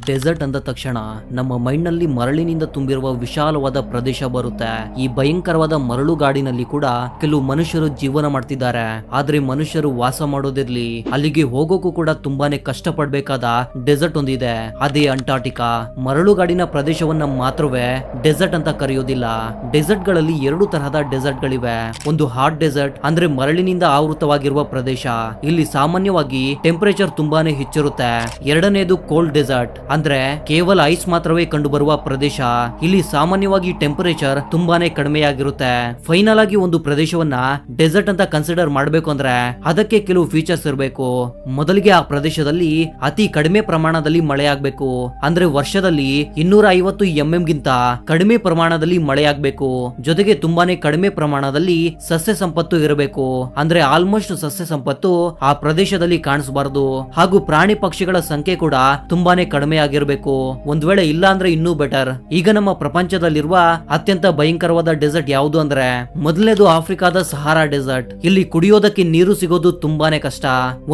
Dessert ಅಂದ ತಕ್ಷಣ ನಮ್ಮ ಮೈಂಡ್ ನಲ್ಲಿ ಮರಳಿನಿಂದ ತುಂಬಿರುವ ವಿಶಾಲವಾದ ಪ್ರದೇಶ ಬರುತ್ತೆ. ಈ ಭಯಂಕರವಾದ ಮರಳುಗಾಡಿನಲ್ಲಿ ಕೂಡ ಕೆಲವು ಮನುಷ್ಯರು ಜೀವನ ಮಾಡ್ತಿದ್ದಾರೆ. ಆದ್ರೆ ಮನುಷ್ಯರು ವಾಸ ಮಾಡೋದಿರ್ಲಿ, ಅಲ್ಲಿಗೆ ಹೋಗೋಕು ಕೂಡ ತುಂಬಾನೇ ಕಷ್ಟ ಪಡ್ಬೇಕಾದ ಡೆಸರ್ಟ್ ಒಂದಿದೆ, ಅದೇ ಅಂಟಾರ್ಟಿಕಾ. ಮರಳುಗಾಡಿನ ಪ್ರದೇಶವನ್ನ ಮಾತ್ರವೇ ಡೆಸರ್ಟ್ ಅಂತ ಕರೆಯೋದಿಲ್ಲ. ಡೆಸರ್ಟ್ ಗಳಲ್ಲಿ ಎರಡು ತರಹದ ಡೆಸರ್ಟ್ ಗಳಿವೆ. ಒಂದು ಹಾಟ್ ಡೆಸರ್ಟ್ ಅಂದ್ರೆ ಮರಳಿನಿಂದ ಆವೃತವಾಗಿರುವ ಪ್ರದೇಶ, ಇಲ್ಲಿ ಸಾಮಾನ್ಯವಾಗಿ ಟೆಂಪರೇಚರ್ ತುಂಬಾನೇ ಹೆಚ್ಚಿರುತ್ತೆ. ಎರಡನೇದು ಕೋಲ್ಡ್ ಡೆಸರ್ಟ್ ಅಂದ್ರೆ ಕೇವಲ ಐಸ್ ಮಾತ್ರವೇ ಕಂಡು ಬರುವ ಪ್ರದೇಶ, ಇಲ್ಲಿ ಸಾಮಾನ್ಯವಾಗಿ ಟೆಂಪರೇಚರ್ ತುಂಬಾನೇ ಕಡಿಮೆಯಾಗಿರುತ್ತೆ. ಫೈನಲ್ ಆಗಿ ಒಂದು ಪ್ರದೇಶವನ್ನ ಡೆಸರ್ಟ್ ಅಂತ ಕನ್ಸಿಡರ್ ಮಾಡಬೇಕು ಅಂದ್ರೆ ಅದಕ್ಕೆ ಕೆಲವು ಫೀಚರ್ಸ್ ಇರಬೇಕು. ಮೊದಲಿಗೆ ಆ ಪ್ರದೇಶದಲ್ಲಿ ಅತಿ ಕಡಿಮೆ ಪ್ರಮಾಣದಲ್ಲಿ ಮಳೆಯಾಗಬೇಕು, ಅಂದ್ರೆ ವರ್ಷದಲ್ಲಿ 250 mm ಗಿಂತ ಕಡಿಮೆ ಪ್ರಮಾಣದಲ್ಲಿ ಮಳೆಯಾಗಬೇಕು. ಜೊತೆಗೆ ತುಂಬಾನೇ ಕಡಿಮೆ ಪ್ರಮಾಣದಲ್ಲಿ ಸಸ್ಯ ಸಂಪತ್ತು ಇರಬೇಕು, ಅಂದ್ರೆ ಆಲ್ಮೋಸ್ಟ್ ಸಸ್ಯ ಸಂಪತ್ತು ಆ ಪ್ರದೇಶದಲ್ಲಿ ಕಾಣಿಸಬಾರದು. ಹಾಗೂ ಪ್ರಾಣಿ ಪಕ್ಷಿಗಳ ಸಂಖ್ಯೆ ಕೂಡ ತುಂಬಾನೇ ಕಡಿಮೆ ಆಗಿರಬೇಕು. ಒಂದ್ ವೇಳೆ ಇಲ್ಲ ಅಂದ್ರೆ ಇನ್ನೂ ಬೆಟರ್. ಈಗ ನಮ್ಮ ಪ್ರಪಂಚದಲ್ಲಿರುವ ಅತ್ಯಂತ ಭಯಂಕರವಾದ ಡೆಸರ್ಟ್ ಯಾವುದು ಅಂದ್ರೆ ಮೊದಲನೇದು ಆಫ್ರಿಕಾದ ಸಹಾರಾ ಡೆಸರ್ಟ್. ಇಲ್ಲಿ ಕುಡಿಯೋದಕ್ಕೆ ನೀರು ಸಿಗೋದು ತುಂಬಾನೇ ಕಷ್ಟ.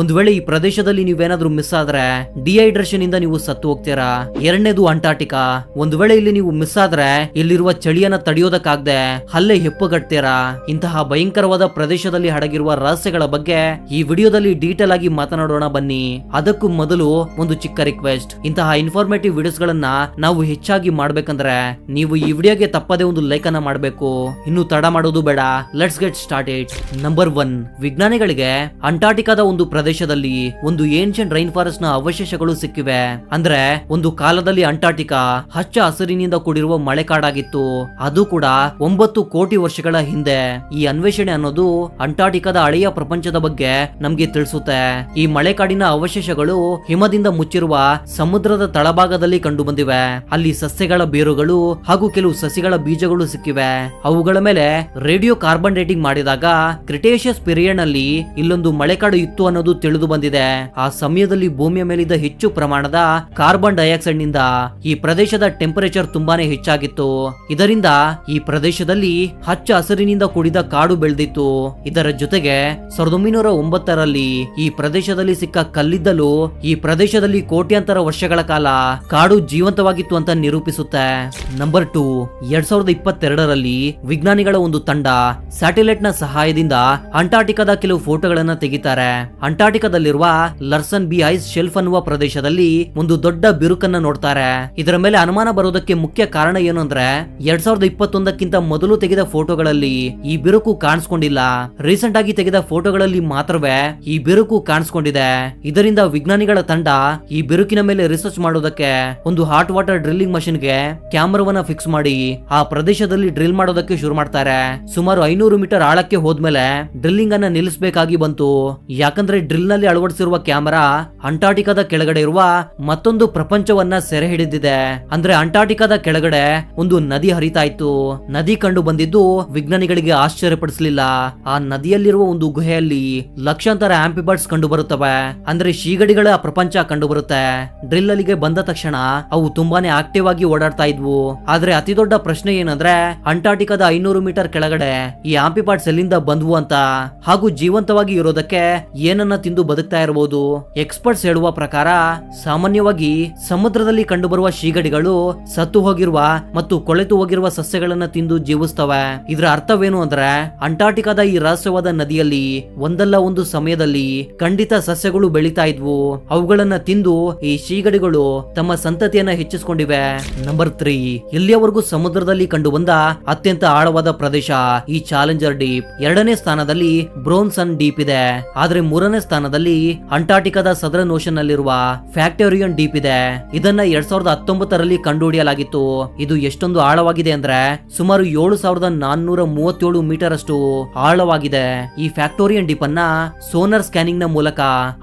ಒಂದ್ ವೇಳೆ ಈ ಪ್ರದೇಶದಲ್ಲಿ ನೀವೇನಾದ್ರೂ ಮಿಸ್ ಆದ್ರೆ ಡಿಹೈಡ್ರೇಷನ್ ಇಂದ ನೀವು ಸತ್ತು ಹೋಗ್ತೀರಾ. ಎರಡನೇದು ಅಂಟಾರ್ಟಿಕಾ. ಒಂದ್ ವೇಳೆ ಇಲ್ಲಿ ನೀವು ಮಿಸ್ ಆದ್ರೆ ಇಲ್ಲಿರುವ ಚಳಿಯನ್ನ ತಡೆಯೋದಕ್ಕಾಗದೆ ಅಲ್ಲೇ ಹೆಪ್ಪುಗಟ್ತೀರಾ. ಇಂತಹ ಭಯಂಕರವಾದ ಪ್ರದೇಶದಲ್ಲಿ ಅಡಗಿರುವ ರಹಸ್ಯಗಳ ಬಗ್ಗೆ ಈ ವಿಡಿಯೋದಲ್ಲಿ ಡೀಟೇಲ್ ಆಗಿ ಮಾತನಾಡೋಣ ಬನ್ನಿ. ಅದಕ್ಕೂ ಮೊದಲು ಒಂದು ಚಿಕ್ಕ ರಿಕ್ವೆಸ್ಟ್, ಇಂತಹ ಇನ್ಫಾರ್ಮೇಟಿವ್ ವಿಡಿಯೋಸ್ ಗಳನ್ನ ನಾವು ಹೆಚ್ಚಾಗಿ ಮಾಡ್ಬೇಕಂದ್ರೆ ನೀವು ಈ ವಿಡಿಯೋಗೆ ತಪ್ಪದೆ ಒಂದು ಲೈಕ್ ಅನ್ನ ಮಾಡಬೇಕು. ಇನ್ನು ತಡ ಮಾಡೋದು ಬೇಡ, ಲೆಟ್ಸ್ ಗೆಟ್ ಸ್ಟಾರ್ಟೆಡ್. ನಂಬರ್ 1, ವಿಜ್ಞಾನಿಗಳಿಗೆ ಅಂಟಾರ್ಟಿಕಾದ ಒಂದು ಪ್ರದೇಶದಲ್ಲಿ ಒಂದು ಏನ್ಷಿಯಂಟ್ ರೈನ್ ಫಾರೆಸ್ಟ್ ನ ಅವಶೇಷಗಳು ಸಿಕ್ಕಿವೆ. ಅಂದ್ರೆ ಒಂದು ಕಾಲದಲ್ಲಿ ಅಂಟಾರ್ಟಿಕಾ ಹಚ್ಚ ಹಸಿರಿನಿಂದ ಕೂಡಿರುವ ಮಳೆಕಾಡಾಗಿತ್ತು, ಅದು ಕೂಡ 9 ಕೋಟಿ ವರ್ಷಗಳ ಹಿಂದೆ. ಈ ಅನ್ವೇಷಣೆ ಅನ್ನೋದು ಅಂಟಾರ್ಟಿಕಾದ ಹಳೆಯ ಪ್ರಪಂಚದ ಬಗ್ಗೆ ನಮ್ಗೆ ತಿಳಿಸುತ್ತೆ. ಈ ಮಳೆಕಾಡಿನ ಅವಶೇಷಗಳು ಹಿಮದಿಂದ ಮುಚ್ಚಿರುವ ಸಮುದ್ರದ ತಳಭಾಗದಲ್ಲಿ ಕಂಡು ಬಂದಿವೆ. ಅಲ್ಲಿ ಸಸ್ಯಗಳ ಬೇರುಗಳು ಹಾಗೂ ಕೆಲವು ಸಸಿಗಳ ಬೀಜಗಳು ಸಿಕ್ಕಿವೆ. ಅವುಗಳ ಮೇಲೆ ರೇಡಿಯೋ ಕಾರ್ಬನ್ ಡೇಟಿಂಗ್ ಮಾಡಿದಾಗ ಕ್ರಿಟೇಷಿಯಸ್ ಪೀರಿಯಡ್ ನಲ್ಲಿ ಇಲ್ಲೊಂದು ಮಳೆಕಾಡು ಇತ್ತು ಅನ್ನೋದು ತಿಳಿದು ಬಂದಿದೆ. ಆ ಸಮಯದಲ್ಲಿ ಭೂಮಿಯ ಮೇಲಿದ್ದ ಹೆಚ್ಚು ಪ್ರಮಾಣದ ಕಾರ್ಬನ್ ಡೈಆಕ್ಸೈಡ್ ನಿಂದ ಈ ಪ್ರದೇಶದ ಟೆಂಪರೇಚರ್ ತುಂಬಾನೇ ಹೆಚ್ಚಾಗಿತ್ತು. ಇದರಿಂದ ಈ ಪ್ರದೇಶದಲ್ಲಿ ಹಚ್ಚ ಹಸಿರಿನಿಂದ ಕೂಡಿದ ಕಾಡು ಬೆಳೆದಿತ್ತು. ಇದರ ಜೊತೆಗೆ 1909ರಲ್ಲಿ ಈ ಪ್ರದೇಶದಲ್ಲಿ ಸಿಕ್ಕ ಕಲ್ಲಿದ್ದಲು ಈ ಪ್ರದೇಶದಲ್ಲಿ ಕೋಟ್ಯಾಂತರ ವರ್ಷಗಳ ಕಾಲ ಕಾಡು ಜೀವಂತವಾಗಿತ್ತು ಅಂತ ನಿರೂಪಿಸುತ್ತೆ. ನಂಬರ್ 2, 2022ರಲ್ಲಿ ವಿಜ್ಞಾನಿಗಳ ಒಂದು ತಂಡ ಸ್ಯಾಟಲೈಟ್ ನ ಸಹಾಯದಿಂದ ಅಂಟಾರ್ಟಿಕಾದ ಕೆಲವು ಫೋಟೋಗಳನ್ನ ತೆಗಿತಾರೆ. ಅಂಟಾರ್ಟಿಕಾದಲ್ಲಿರುವ ಲರ್ಸನ್ ಬಿ ಐಸ್ ಶೆಲ್ಫ್ ಅನ್ನುವ ಪ್ರದೇಶದಲ್ಲಿ ಒಂದು ದೊಡ್ಡ ಬಿರುಕನ್ನ ನೋಡ್ತಾರೆ. ಇದರ ಮೇಲೆ ಅನುಮಾನ ಬರೋದಕ್ಕೆ ಮುಖ್ಯ ಕಾರಣ ಏನು ಅಂದ್ರೆ 2021ಕ್ಕಿಂತ ಮೊದಲು ತೆಗೆದ ಫೋಟೋಗಳಲ್ಲಿ ಈ ಬಿರುಕು ಕಾಣಿಸ್ಕೊಂಡಿಲ್ಲ. ರೀಸೆಂಟ್ ಆಗಿ ತೆಗೆದ ಫೋಟೋಗಳಲ್ಲಿ ಮಾತ್ರವೇ ಈ ಬಿರುಕು ಕಾಣಿಸ್ಕೊಂಡಿದೆ. ಇದರಿಂದ ವಿಜ್ಞಾನಿಗಳ ತಂಡ ಈ ಬಿರುಕಿನ ಮೇಲೆ ರಿಸರ್ಚ್ ಮಾಡೋದಕ್ಕೆ ಒಂದು ಹಾಟ್ ವಾಟರ್ ಡ್ರಿಲ್ಲಿಂಗ್ ಮಷಿನ್ ಗೆ ಕ್ಯಾಮರಾವನ್ನ ಫಿಕ್ಸ್ ಮಾಡಿ ಆ ಪ್ರದೇಶದಲ್ಲಿ ಡ್ರಿಲ್ ಮಾಡೋದಕ್ಕೆ ಶುರು ಮಾಡ್ತಾರೆ. ಸುಮಾರು 500 ಮೀಟರ್ ಆಳಕ್ಕೆ ಹೋದ್ಮೇಲೆ ಡ್ರಿಲ್ಲಿಂಗ್ ಅನ್ನ ನಿಲ್ಲಿಸಬೇಕಾಗಿ ಬಂತು. ಯಾಕಂದ್ರೆ ಡ್ರಿಲ್ ನಲ್ಲಿ ಅಳವಡಿಸಿರುವ ಕ್ಯಾಮರಾ ಅಂಟಾರ್ಟಿಕಾದ ಕೆಳಗಡೆ ಇರುವ ಮತ್ತೊಂದು ಪ್ರಪಂಚವನ್ನ ಸೆರೆ ಹಿಡಿದಿದೆ. ಅಂದ್ರೆ ಅಂಟಾರ್ಟಿಕಾದ ಕೆಳಗಡೆ ಒಂದು ನದಿ ಹರಿತಾ ಇತ್ತು. ನದಿ ಕಂಡು ಬಂದಿದ್ದು ವಿಜ್ಞಾನಿಗಳಿಗೆ ಆಶ್ಚರ್ಯಪಡಿಸಲಿಲ್ಲ. ಆ ನದಿಯಲ್ಲಿರುವ ಒಂದು ಗುಹೆಯಲ್ಲಿ ಲಕ್ಷಾಂತರ ಆಂಪಿಬರ್ಡ್ಸ್ ಕಂಡು ಬರುತ್ತವೆ, ಅಂದ್ರೆ ಶೀಗಡಿಗಳ ಪ್ರಪಂಚ ಕಂಡು ಬರುತ್ತೆ. ಡ್ರಿಲ್ ಅಲ್ಲಿಗೆ ಬಂದ ತಕ್ಷಣ ಅವು ತುಂಬಾನೇ ಆಕ್ಟಿವ್ ಆಗಿ ಓಡಾಡ್ತಾ ಇದ್ವು. ಆದ್ರೆ ಅತಿ ದೊಡ್ಡ ಪ್ರಶ್ನೆ ಏನಂದ್ರೆ ಅಂಟಾರ್ಟಿಕಾದ 500 ಮೀಟರ್ ಕೆಳಗಡೆ ಈ ಆಂಪಿಬರ್ಡ್ಸ್ ಎಲ್ಲಿಂದ ಬಂದ್ವು ಅಂತ, ಹಾಗೂ ಜೀವಂತವಾಗಿ ಇರೋದಕ್ಕೆ ಏನನ್ನ ತಿಂದು ಬದುಕ್ತಾ ಇರಬಹುದು. ಎಕ್ಸ್ಪರ್ಟ್ಸ್ ಹೇಳುವ ಪ್ರಕಾರ ಸಾಮಾನ್ಯವಾಗಿ ಸಮುದ್ರದಲ್ಲಿ ಕಂಡುಬರುವ ಶೀಗಡಿಗಳು ಸತ್ತು ಹೋಗಿರುವ ಮತ್ತು ಕೊಳೆತು ಹೋಗಿರುವ ಸಸ್ಯಗಳನ್ನ ತಿಂದು ಜೀವಿಸ್ತವೆ. ಇದರ ಅರ್ಥವೇನು ಅಂದ್ರೆ ಅಂಟಾರ್ಟಿಕಾದ ಈ ರಹಸ್ಯವಾದ ನದಿಯಲ್ಲಿ ಒಂದಲ್ಲ ಒಂದು ಸಮಯದಲ್ಲಿ ಖಂಡಿತ ಸಸ್ಯಗಳು ಬೆಳೀತಾ ಇದ್ವು. ಅವುಗಳನ್ನ ತಿಂದು ಈ ಶೀಗಡಿಗಳು ತಮ್ಮ ಸಂತತಿಯನ್ನ ಹೆಚ್ಚಿಸಿಕೊಂಡಿವೆ. ನಂಬರ್ 3, ಇಲ್ಲಿಯವರೆಗೂ ಸಮುದ್ರದಲ್ಲಿ ಕಂಡು ಬಂದ ಅತ್ಯಂತ ಆಳವಾದ ಪ್ರದೇಶ ಈ ಚಾಲೆಂಜರ್ ಡೀಪ್. ಎರಡನೇ ಸ್ಥಾನದಲ್ಲಿ ಬ್ರೋನ್ಸನ್ ಡೀಪ್ ಇದೆ. ಆದ್ರೆ ಮೂರನೇ ಸ್ಥಾನದಲ್ಲಿ ಅಂಟಾರ್ಟಿಕಾದ ಸದರ್ನ್ ಓಷನ್ ನಲ್ಲಿರುವ ಫ್ಯಾಕ್ಟೋರಿಯನ್ ಡೀಪ್ ಇದೆ. ಇದನ್ನ 2019ರಲ್ಲಿ ಕಂಡುಹಿಡಿಯಲಾಗಿತ್ತು. ಇದು ಎಷ್ಟೊಂದು ಆಳವಾಗಿದೆ ಅಂದ್ರೆ ಸುಮಾರು 7437 ಮೀಟರ್ ಅಷ್ಟು ಆಳವಾಗಿದೆ. ಈ ಫ್ಯಾಕ್ಟೋರಿಯನ್ ಡೀಪ್ ಅನ್ನ ಸೋನಾರ್ ಸ್ಕ್ಯಾನಿಂಗ್ ನ ಮೂಲಕ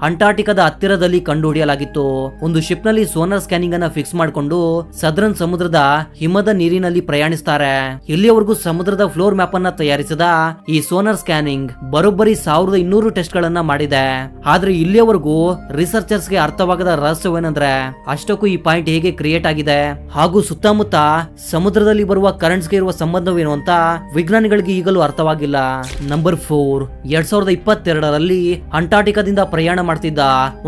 ಅಂಟಾರ್ಟಿಕಾದ ಹತ್ತಿರದಲ್ಲಿ ಕಂಡುಹಿಡಿಯಲಾಗಿತ್ತು. ಒಂದು ಶಿಪ್ ನಲ್ಲಿ ಸೋನಾರ್ ಸ್ಕ್ಯಾನಿಂಗ್ ಅನ್ನ ಫಿಕ್ಸ್ ಮಾಡಿಕೊಂಡು ಸದರ್ನ್ ಸಮುದ್ರದ ಹಿಮದ ನೀರಿನಲ್ಲಿ ಪ್ರಯಾಣಿಸ್ತಾರೆ. ಇಲ್ಲಿಯವರೆಗೂ ಸಮುದ್ರದ ಫ್ಲೋರ್ ಮ್ಯಾಪ್ ಅನ್ನ ತಯಾರಿಸಿದ ಈ ಸೋನಾರ್ ಸ್ಕ್ಯಾನಿಂಗ್ ಬರೋಬ್ಬರಿ 1200 ಟೆಸ್ಟ್ ಗಳನ್ನ ಮಾಡಿದೆ. ಆದ್ರೆ ಇಲ್ಲಿಯವರೆಗೂ ರಿಸರ್ಚರ್ಸ್ ಗೆ ಅರ್ಥವಾಗದ ರಹಸ್ಯವೇನೆಂದ್ರೆ ಅಷ್ಟಕ್ಕೂ ಈ ಪಾಯಿಂಟ್ ಹೇಗೆ ಕ್ರಿಯೇಟ್ ಆಗಿದೆ ಹಾಗೂ ಸುತ್ತಮುತ್ತ ಸಮುದ್ರದಲ್ಲಿ ಬರುವ ಕರೆಂಟ್ಸ್ ಗೆ ಇರುವ ಸಂಬಂಧವೇನು ಅಂತ ವಿಜ್ಞಾನಿಗಳಿಗೆ ಈಗಲೂ ಅರ್ಥವಾಗಿಲ್ಲ. ನಂಬರ್ 4, 2022ರಲ್ಲಿ ಅಂಟಾರ್ಟಿಕಾದಿಂದ ಪ್ರಯಾಣ ಮಾಡ್ತಿದ್ದ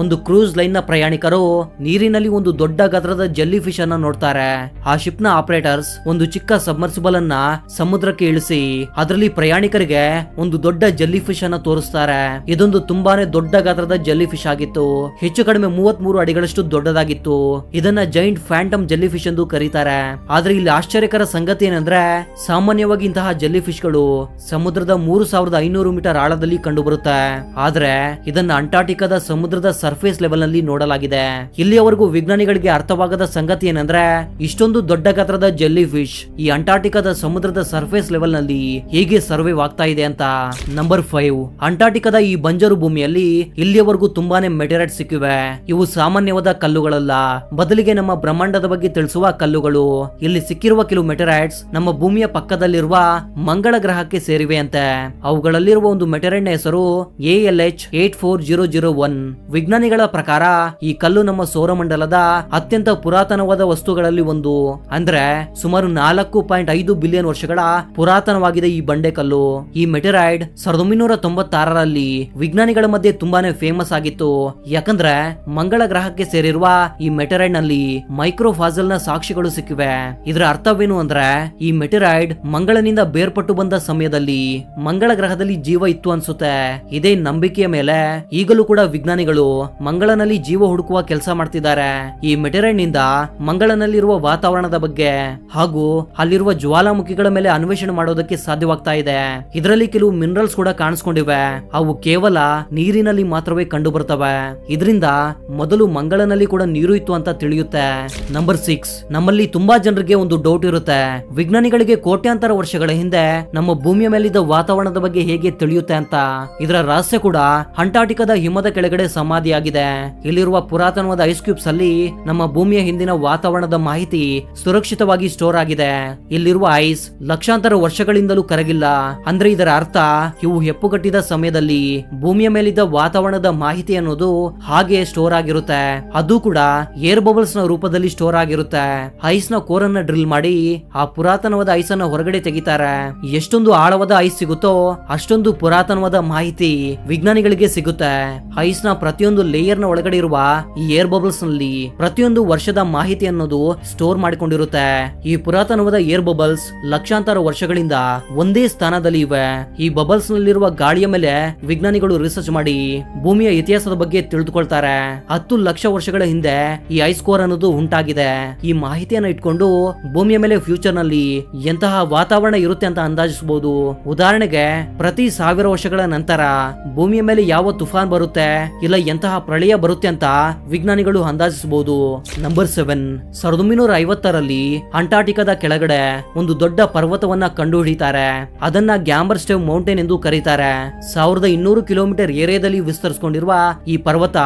ಒಂದು ಕ್ರೂಸ್ ಲೈನ್ ನ ಪ್ರಯಾಣಿಕರು ನೀರಿನ ನೀರಿನಲ್ಲಿ ಒಂದು ದೊಡ್ಡ ಗಾತ್ರದ ಜೆಲ್ಲಿ ಫಿಶ್ ಅನ್ನ ನೋಡ್ತಾರೆ. ಆ ಶಿಪ್ ನ ಆಪರೇಟರ್ಸ್ ಒಂದು ಚಿಕ್ಕ ಸಬ್ಮರ್ಸಿಬಲ್ ಅನ್ನ ಸಮುದ್ರಕ್ಕೆ ಇಳಿಸಿ ಅದರಲ್ಲಿ ಪ್ರಯಾಣಿಕರಿಗೆ ಒಂದು ದೊಡ್ಡ ಜೆಲ್ಲಿ ಫಿಶ್ ಅನ್ನ ತೋರಿಸ್ತಾರೆ. ಇದೊಂದು ತುಂಬಾನೇ ದೊಡ್ಡ ಗಾತ್ರದ ಜೆಲ್ಲಿ ಫಿಶ್ ಆಗಿತ್ತು. ಹೆಚ್ಚು ಕಡಿಮೆ 33 ಅಡಿಗಳಷ್ಟು ದೊಡ್ಡದಾಗಿತ್ತು. ಇದನ್ನ ಜೈಂಟ್ ಫ್ಯಾಂಟಮ್ ಜೆಲ್ಲಿ ಫಿಶ್ ಎಂದು ಕರೀತಾರೆ. ಆದ್ರೆ ಇಲ್ಲಿ ಆಶ್ಚರ್ಯಕರ ಸಂಗತಿ ಏನಂದ್ರೆ ಸಾಮಾನ್ಯವಾಗಿ ಇಂತಹ ಜೆಲ್ಲಿ ಫಿಶ್ ಗಳು ಸಮುದ್ರದ 3500 ಮೀಟರ್ ಆಳದಲ್ಲಿ ಕಂಡು ಬರುತ್ತೆ. ಆದ್ರೆ ಇದನ್ನ ಅಂಟಾರ್ಟಿಕಾದ ಸಮುದ್ರದ ಸರ್ಫೇಸ್ ಲೆವೆಲ್ ನಲ್ಲಿ ನೋಡಲಾಗಿದೆ. ಇಲ್ಲಿಯವರೆಗೂ ವಿಜ್ಞಾನಿಗಳಿಗೆ ಅರ್ಥವಾಗದ ಸಂಗತಿ ಏನಂದ್ರೆ ಇಷ್ಟೊಂದು ದೊಡ್ಡ ಗಾತ್ರದ ಜೆಲ್ಲಿ ಫಿಶ್ ಈ ಅಂಟಾರ್ಟಿಕಾದ ಸಮುದ್ರದ ಸರ್ಫೇಸ್ ಲೆವೆಲ್ ನಲ್ಲಿ ಹೇಗೆ ಸರ್ವೈವ್ ಆಗ್ತಾ ಇದೆ ಅಂತ. ನಂಬರ್ 5, ಅಂಟಾರ್ಟಿಕಾದ ಈ ಬಂಜರು ಭೂಮಿಯಲ್ಲಿ ಇಲ್ಲಿಯವರೆಗೂ ತುಂಬಾನೇ ಮೆಟೀರಿಯಲ್ ಸಿಕ್ಕಿವೆ. ಇವು ಸಾಮಾನ್ಯವಾದ ಕಲ್ಲುಗಳಲ್ಲ, ಬದಲಿಗೆ ನಮ್ಮ ಬ್ರಹ್ಮಾಂಡದ ಬಗ್ಗೆ ತಿಳಿಸುವ ಕಲ್ಲುಗಳು. ಇಲ್ಲಿ ಸಿಕ್ಕಿರುವ ಕೆಲವು ಮೆಟೀರಿಯಲ್ಸ್ ನಮ್ಮ ಭೂಮಿಯ ಪಕ್ಕದಲ್ಲಿರುವ ಮಂಗಳ ಗ್ರಹಕ್ಕೆ ಸೇರಿವೆ ಅಂತೆ. ಅವುಗಳಲ್ಲಿರುವ ಒಂದು ಮೆಟೀರಿಯಲ್ ಹೆಸರು ALH 84001. ವಿಜ್ಞಾನಿಗಳ ಪ್ರಕಾರ ಈ ಕಲ್ಲು ನಮ್ಮ ಸೌರಮಂಡಲದ ಅತ್ಯಂತ ಪುರಾತನವಾದ ವಸ್ತುಗಳಲ್ಲಿ ಒಂದು. ಅಂದ್ರೆ ಸುಮಾರು 4.5 ಬಿಲಿಯನ್ ವರ್ಷಗಳ ಪುರಾತನವಾಗಿದೆ ಈ ಬಂಡೆ ಕಲ್ಲು. ಈ ಮೆಟೀರೈಡ್ 1996ರಲ್ಲಿ ವಿಜ್ಞಾನಿಗಳ ಮಧ್ಯೆ ತುಂಬಾನೇ ಫೇಮಸ್ ಆಗಿತ್ತು. ಯಾಕಂದ್ರೆ ಮಂಗಳ ಗ್ರಹಕ್ಕೆ ಸೇರಿರುವ ಈ ಮೆಟೀರೈಡ್ ನಲ್ಲಿ ಮೈಕ್ರೋಫಾಸಲ್ ನ ಸಾಕ್ಷಿಗಳು ಸಿಕ್ಕಿವೆ. ಇದರ ಅರ್ಥವೇನು ಅಂದ್ರೆ ಈ ಮೆಟೀರೈಡ್ ಮಂಗಳನಿಂದ ಬೇರ್ಪಟ್ಟು ಬಂದ ಸಮಯದಲ್ಲಿ ಮಂಗಳ ಗ್ರಹದಲ್ಲಿ ಜೀವ ಇತ್ತು ಅನ್ಸುತ್ತೆ. ಇದೇ ನಂಬಿಕೆಯ ಮೇಲೆ ಈಗಲೂ ಕೂಡ ವಿಜ್ಞಾನಿಗಳು ಮಂಗಳನಲ್ಲಿ ಜೀವ ಹುಡುಕುವ ಕೆಲಸ ಮಾಡ್ತಿದ್ದಾರೆ. ಈ ಮೆಟೀರೈಡ್ ನಿಂದ ಮಂಗಳನಲ್ಲಿರುವ ವಾತಾವರಣದ ಬಗ್ಗೆ ಹಾಗೂ ಅಲ್ಲಿರುವ ಜ್ವಾಲಾಮುಖಿಗಳ ಮೇಲೆ ಅನ್ವೇಷಣೆ ಮಾಡೋದಕ್ಕೆ ಸಾಧ್ಯವಾಗ್ತಾ ಇದೆ. ಇದರಲ್ಲಿ ಕೆಲವು ಮಿನರಲ್ಸ್ ಕೂಡ ಕಾಣಿಸ್ಕೊಂಡಿವೆ. ಅವು ಕೇವಲ ನೀರಿನಲ್ಲಿ ಮಾತ್ರವೇ ಕಂಡು ಬರ್ತವೆ. ಇದರಿಂದ ಮೊದಲು ಮಂಗಳನಲ್ಲಿ ಕೂಡ ನೀರು ಇತ್ತು ಅಂತ ತಿಳಿಯುತ್ತೆ. ನಂಬರ್ 6, ನಮ್ಮಲ್ಲಿ ತುಂಬಾ ಜನರಿಗೆ ಒಂದು ಡೌಟ್ ಇರುತ್ತೆ. ವಿಜ್ಞಾನಿಗಳಿಗೆ ಕೋಟ್ಯಾಂತರ ವರ್ಷಗಳ ಹಿಂದೆ ನಮ್ಮ ಭೂಮಿಯ ಮೇಲಿದ್ದ ವಾತಾವರಣದ ಬಗ್ಗೆ ಹೇಗೆ ತಿಳಿಯುತ್ತೆ ಅಂತ. ಇದರ ರಹಸ್ಯ ಕೂಡ ಅಂಟಾರ್ಟಿಕಾದ ಹಿಮದ ಕೆಳಗಡೆ ಸಮಾಧಿಯಾಗಿದೆ. ಇಲ್ಲಿರುವ ಪುರಾತನವಾದ ಐಸ್ ಕ್ಯೂಬ್ಸ್ ಅಲ್ಲಿ ನಮ್ಮ ಭೂಮಿಯ ಹಿಂದಿನ ವಾತಾವರಣದ ಮಾಹಿತಿ ಸುರಕ್ಷಿತವಾಗಿ ಸ್ಟೋರ್ ಆಗಿದೆ. ಇಲ್ಲಿರುವ ಐಸ್ ಲಕ್ಷಾಂತರ ವರ್ಷಗಳಿಂದಲೂ ಕರಗಿಲ್ಲ. ಅಂದ್ರೆ ಇದರ ಅರ್ಥ ಇವು ಹೆಪ್ಪುಗಟ್ಟಿದ ಸಮಯದಲ್ಲಿ ಭೂಮಿಯ ಮೇಲಿದ್ದ ವಾತಾವರಣದ ಮಾಹಿತಿ ಅನ್ನೋದು ಹಾಗೆ ಸ್ಟೋರ್ ಆಗಿರುತ್ತೆ. ಅದು ಕೂಡ ಏರ್ ಬಬಲ್ಸ್ ನ ರೂಪದಲ್ಲಿ ಸ್ಟೋರ್ ಆಗಿರುತ್ತೆ. ಐಸ್ ನ ಕೋರ್ ಅನ್ನ ಡ್ರಿಲ್ ಮಾಡಿ ಆ ಪುರಾತನವಾದ ಐಸ್ ಅನ್ನ ಹೊರಗಡೆ ತೆಗಿತಾರೆ. ಎಷ್ಟೊಂದು ಆಳವಾದ ಐಸ್ ಸಿಗುತ್ತೋ ಅಷ್ಟೊಂದು ಪುರಾತನವಾದ ಮಾಹಿತಿ ವಿಜ್ಞಾನಿಗಳಿಗೆ ಸಿಗುತ್ತೆ. ಐಸ್ ನ ಪ್ರತಿಯೊಂದು ಲೇಯರ್ ನ ಒಳಗಡೆ ಇರುವ ಈ ಏರ್ ಬಬಲ್ಸ್ ನಲ್ಲಿ ಪ್ರತಿಯೊಂದು ವರ್ಷದ ಮಾಹಿತಿ ಅನ್ನೋದು ಸ್ಟೋರ್ ಮಾಡಿಕೊಂಡಿರುತ್ತೆ. ಈ ಪುರಾತನವಾದ ಏರ್ ಬಬಲ್ಸ್ ಲಕ್ಷಾಂತರ ವರ್ಷಗಳಿಂದ ಒಂದೇ ಸ್ಥಾನದಲ್ಲಿ ಇವೆ. ಈ ಬಬಲ್ಸ್ ನಲ್ಲಿರುವ ಗಾಳಿಯ ಮೇಲೆ ವಿಜ್ಞಾನಿಗಳು ರಿಸರ್ಚ್ ಮಾಡಿ ಭೂಮಿಯ ಇತಿಹಾಸದ ಬಗ್ಗೆ ತಿಳಿದುಕೊಳ್ತಾರೆ. 10 ಲಕ್ಷ ವರ್ಷಗಳ ಹಿಂದೆ ಈ ಐಸ್ ಕೋರ್ ಅನ್ನೋದು ಉಂಟಾಗಿದೆ. ಈ ಮಾಹಿತಿಯನ್ನ ಇಟ್ಕೊಂಡು ಭೂಮಿಯ ಮೇಲೆ ಫ್ಯೂಚರ್ ನಲ್ಲಿ ಎಂತಹ ವಾತಾವರಣ ಇರುತ್ತೆ ಅಂತ ಅಂದಾಜಿಸಬಹುದು. ಉದಾಹರಣೆಗೆ ಪ್ರತಿ 1000 ವರ್ಷಗಳ ನಂತರ ಭೂಮಿಯ ಮೇಲೆ ಯಾವ ತುಫಾನ್ ಬರುತ್ತೆ ಇಲ್ಲ ಎಂತಹ ಪ್ರಳಯ ಬರುತ್ತೆ ಅಂತ ವಿಜ್ಞಾನಿಗಳು ಅಂದಾಜಿಸಬಹುದು. ನಂಬರ್ 7, 1950ರಲ್ಲಿ ಅಂಟಾರ್ಟಿಕಾದ ಕೆಳಗಡೆ ಒಂದು ದೊಡ್ಡ ಪರ್ವತವನ್ನ ಕಂಡುಹಿಡಿತಾರೆ. ಅದನ್ನ ಗ್ಯಾಂಬರ್ ಸ್ಟೇವ್ ಮೌಂಟೇನ್ ಎಂದು ಕರೀತಾರೆ. 1200 ಕಿಲೋಮೀಟರ್ ಏರಿಯಾದಲ್ಲಿ ವಿಸ್ತರಿಸಿಕೊಂಡಿರುವ ಈ ಪರ್ವತ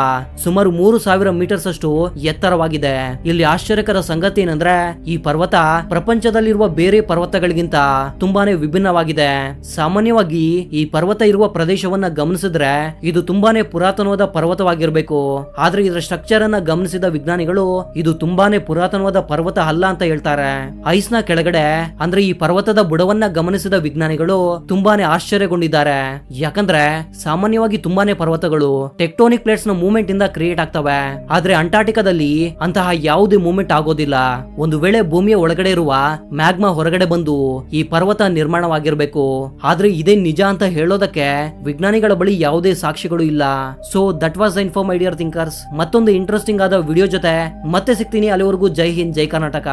ಸುಮಾರು 3000 ಮೀಟರ್ಸ್ ಅಷ್ಟು ಎತ್ತರವಾಗಿದೆ. ಇಲ್ಲಿ ಆಶ್ಚರ್ಯಕರ ಸಂಗತಿ ಏನಂದ್ರೆ ಈ ಪರ್ವತ ಪ್ರಪಂಚದಲ್ಲಿರುವ ಬೇರೆ ಪರ್ವತಗಳಿಗಿಂತ ತುಂಬಾನೇ ವಿಭಿನ್ನವಾಗಿದೆ. ಸಾಮಾನ್ಯವಾಗಿ ಈ ಪರ್ವತ ಇರುವ ಪ್ರದೇಶವನ್ನ ಗಮನಿಸಿದ್ರೆ ಇದು ತುಂಬಾನೇ ಪುರಾತನವಾದ ಪರ್ವತವಾಗಿರ್ಬೇಕು. ಆದ್ರೆ ಇದರ ಸ್ಟ್ರಕ್ಚರ್ ಅನ್ನ ಗಮನಿಸಿದ ವಿಜ್ಞಾನಿಗಳು ಇದು ತುಂಬಾನೇ ಪುರಾತನವಾದ ಪರ್ವತ ಅಲ್ಲ ಅಂತ ಹೇಳ್ತಾರೆ. ಐಸ್ ನ ಕೆಳಗಡೆ ಅಂದ್ರೆ ಈ ಪರ್ವತದ ಬುಡವನ್ನ ಗಮನಿಸಿದ ವಿಜ್ಞಾನಿಗಳು ತುಂಬಾನೇ ಆಶ್ಚರ್ಯಗೊಂಡಿದ್ದಾರೆ. ಯಾಕಂದ್ರೆ ಸಾಮಾನ್ಯವಾಗಿ ತುಂಬಾನೇ ಪರ್ವತಗಳು ಟೆಕ್ಟೋನಿಕ್ ಪ್ಲೇಟ್ಸ್ ನ ಮೂವ್ಮೆಂಟ್ ಇಂದ ಕ್ರಿಯೇಟ್ ಆಗ್ತವೆ. ಆದ್ರೆ ಅಂಟಾರ್ಟಿಕಾದಲ್ಲಿ ಅಂತಹ ಯಾವುದೇ ಮೂವ್ಮೆಂಟ್ ಆಗೋದಿಲ್ಲ. ಒಂದು ವೇಳೆ ಭೂಮಿಯ ಒಳಗಡೆ ಇರುವ ಮ್ಯಾಗ್ಮಾ ಹೊರಗಡೆ ಬಂದು ಈ ಪರ್ವತ ನಿರ್ಮಾಣವಾಗಿರ್ಬೇಕು. ಆದ್ರೆ ಇದೇ ನಿಜ ಅಂತ ಹೇಳೋದಕ್ಕೆ ವಿಜ್ಞಾನಿಗಳ ಬಳಿ ಯಾವುದೇ ಸಾಕ್ಷಿಗಳು ಇಲ್ಲ. So that was the info my dear thinkers. ಮತ್ತೊಂದು ಇಂಟ್ರೆಸ್ಟಿಂಗ್ ಆದ ವಿಡಿಯೋ ಜೊತೆ ಮತ್ತೆ ಸಿಗ್ತೀನಿ. ಅಲ್ಲಿವರೆಗೂ ಜೈ ಹಿಂದ್, ಜೈ ಕರ್ನಾಟಕ.